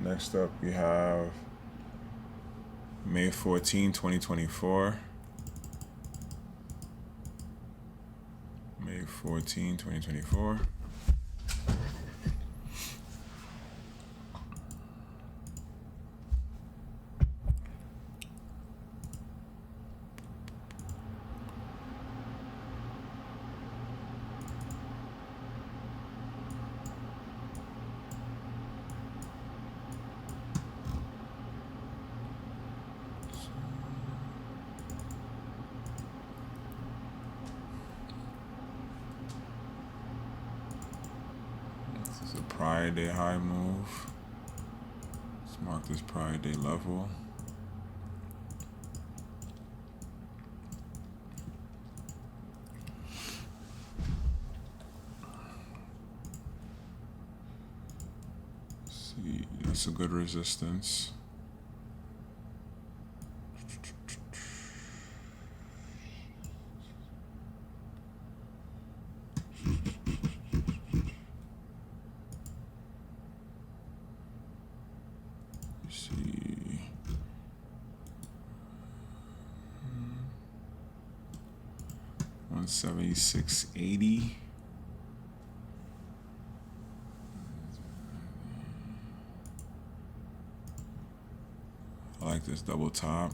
Next up, we have May 14, 2024. May 14, 2024. This is a prior day high move. Let's mark this prior day level. Let's see, that's a good resistance. See, 176.80. I like this double top.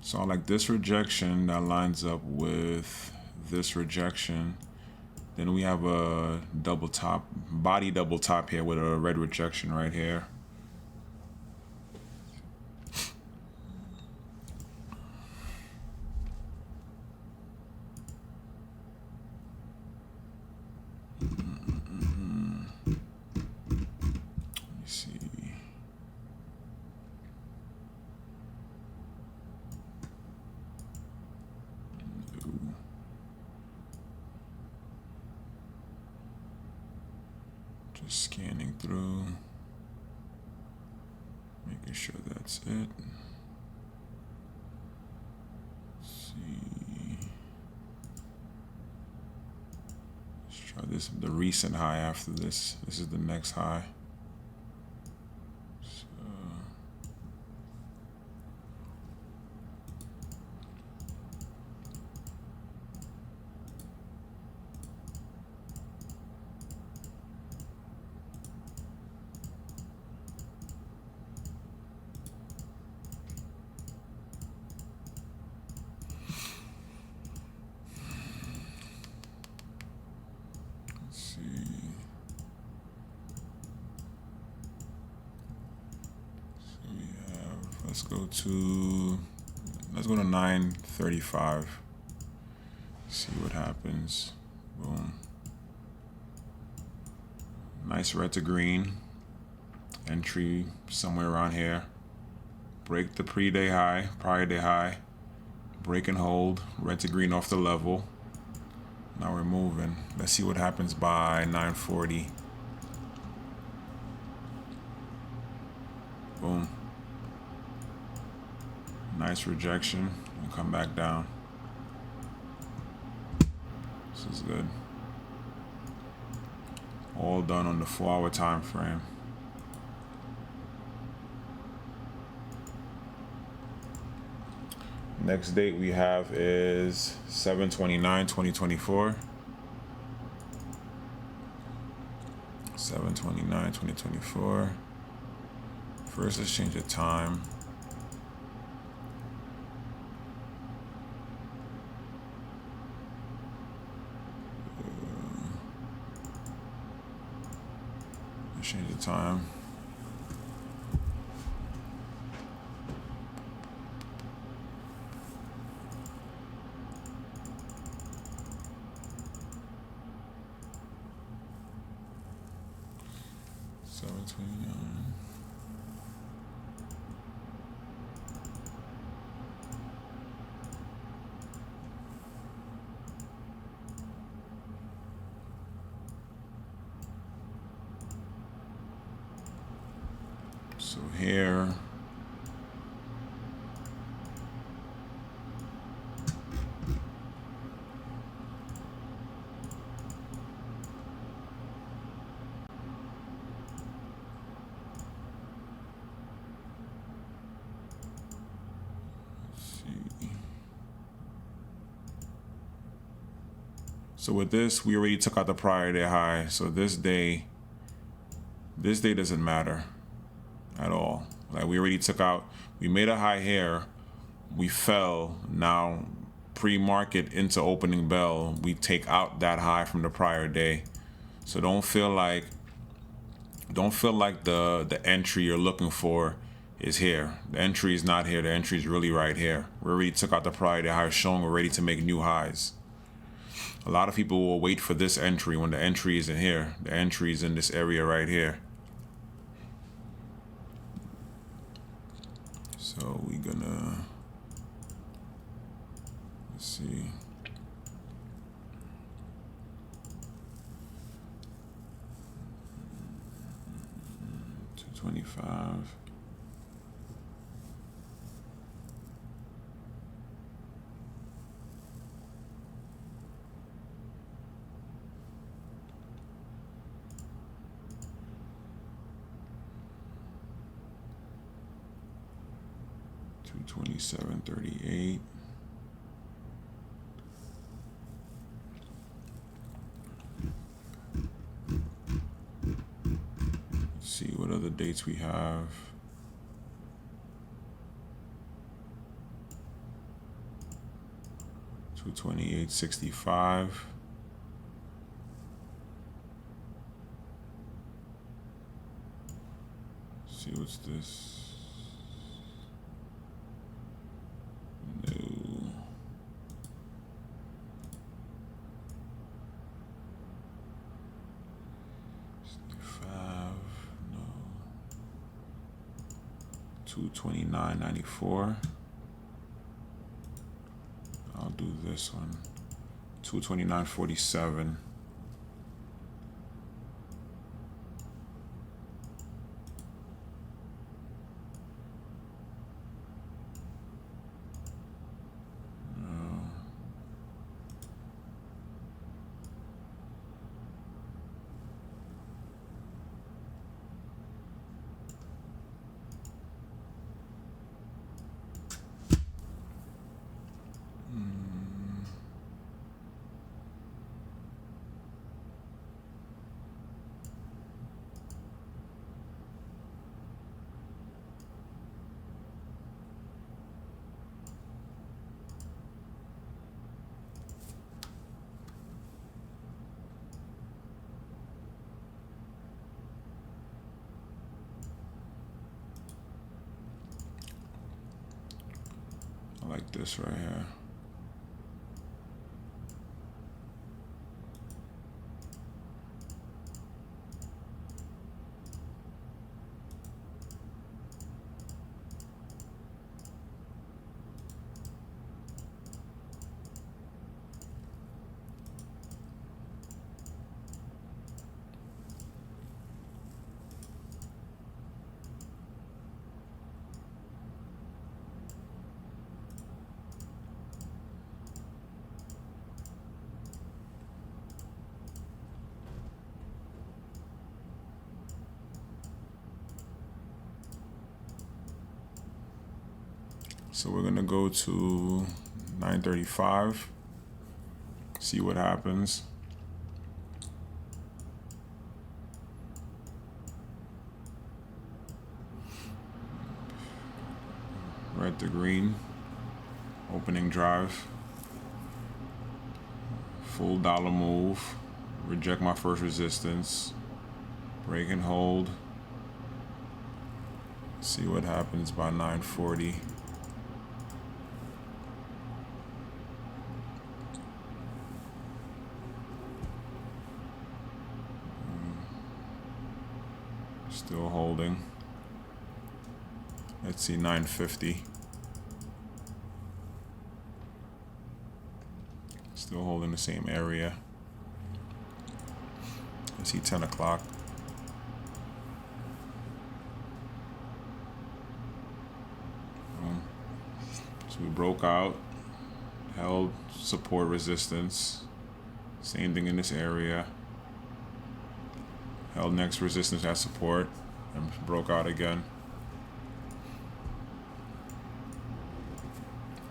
So I like this rejection that lines up with this rejection. Then we have a double top, body double top here with a red rejection right here. Just scanning through, making sure that's it. Let's see. Let's try this, the recent high after this. This is the next high. Let's go to 935. See what happens. Boom. Nice red to green. Entry somewhere around here. Break the pre-day high, prior day high. Break and hold. Red to green off the level. Now we're moving. Let's see what happens by 940. Boom. Nice rejection and come back down. This is good. All done on the 4-hour time frame. Next date we have is 7/29/2024. 7/29/2024. First, let's change the time. Change the time. So here, So with this, we already took out the prior day high. So this day doesn't matter at all. Like we already took out, we made a high here, we fell. Now pre-market into opening bell, we take out that high from the prior day. So don't feel like the entry you're looking for is here. The entry is not here. The entry is really right here. We already took out the prior day high, showing we're ready to make new highs. A lot of people will wait for this entry when the entry isn't here. The entry is in this area right here. So we're gonna, let's see. $225. $227.38. Let's see what other dates we have. $228.65. See what's this? No. No. $229.94. I'll do this one. $229.47. I like this right here. So we're gonna go to 935, see what happens. Red to green, opening drive, full dollar move, reject my first resistance, break and hold, see what happens by 940. Still holding. Let's see, 950. Still holding the same area. Let's see, 10 o'clock. So we broke out, held support resistance. Same thing in this area. Held next resistance at support and broke out again.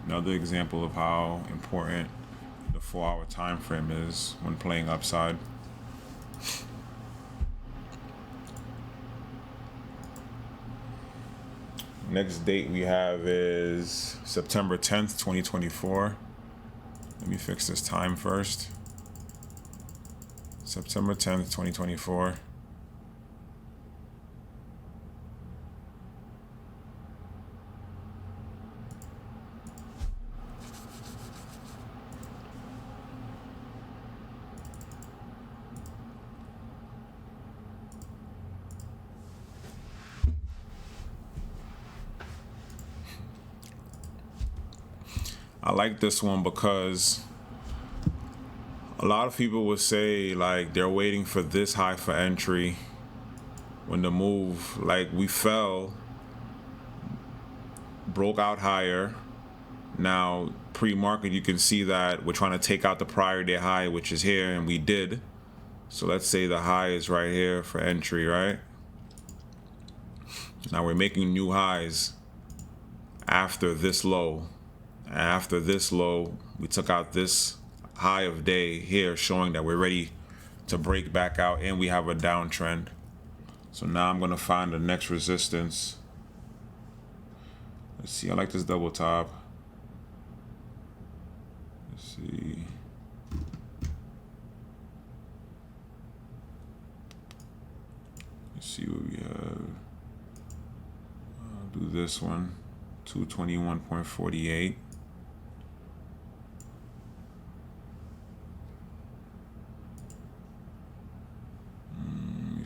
Another example of how important the 4-hour time frame is when playing upside. Next date we have is September 10th, 2024. Let me fix this time first. September 10th, 2024. I like this one because a lot of people would say like they're waiting for this high for entry when the move, like we fell, broke out higher. Now pre-market you can see that we're trying to take out the prior day high, which is here, and we did. So let's say the high is right here for entry, right? Now we're making new highs after this low. After this low, we took out this high of day here, showing that we're ready to break back out and we have a downtrend. So now I'm going to find the next resistance. Let's see, I like this double top. Let's see. Let's see what we have. I'll do this one, 221.48.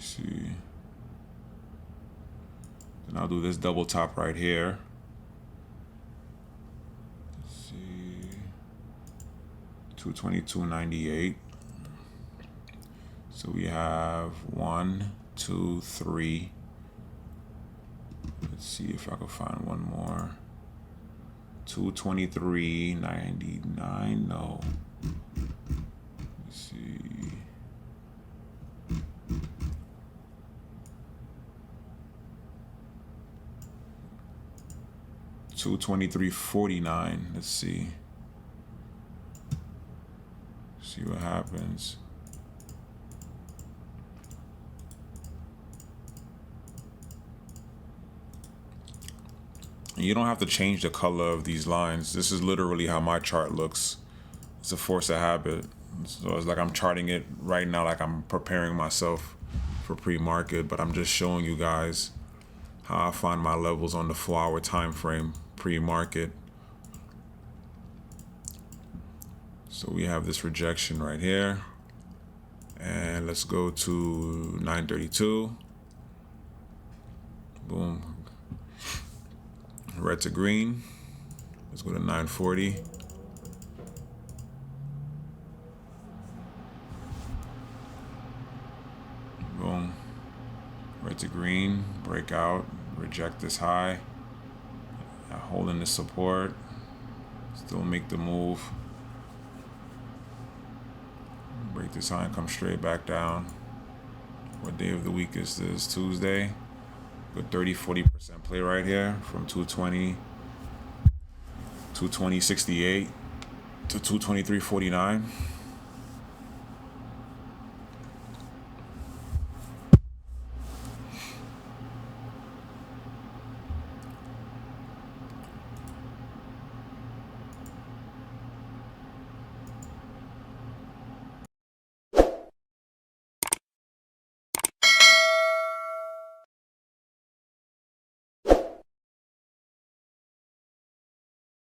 See, then I'll do this double top right here. Let's see, 222.98. So we have 1, 2, 3. Let's see if I can find one more. 223.99. No. Let's see. 223.49. Let's see. See what happens. And you don't have to change the color of these lines. This is literally how my chart looks. It's a force of habit. So it's like I'm charting it right now, like I'm preparing myself for pre-market, but I'm just showing you guys how I find my levels on the 4-hour time frame pre-market. So we have this rejection right here, and let's go to 932. Boom, red to green. Let's go to 940. Boom, red to green, breakout, reject this high, holding the support, still make the move, break this high and come straight back down. What day of the week is this? Tuesday. Good 30-40% play right here from 220.68 to 223.49.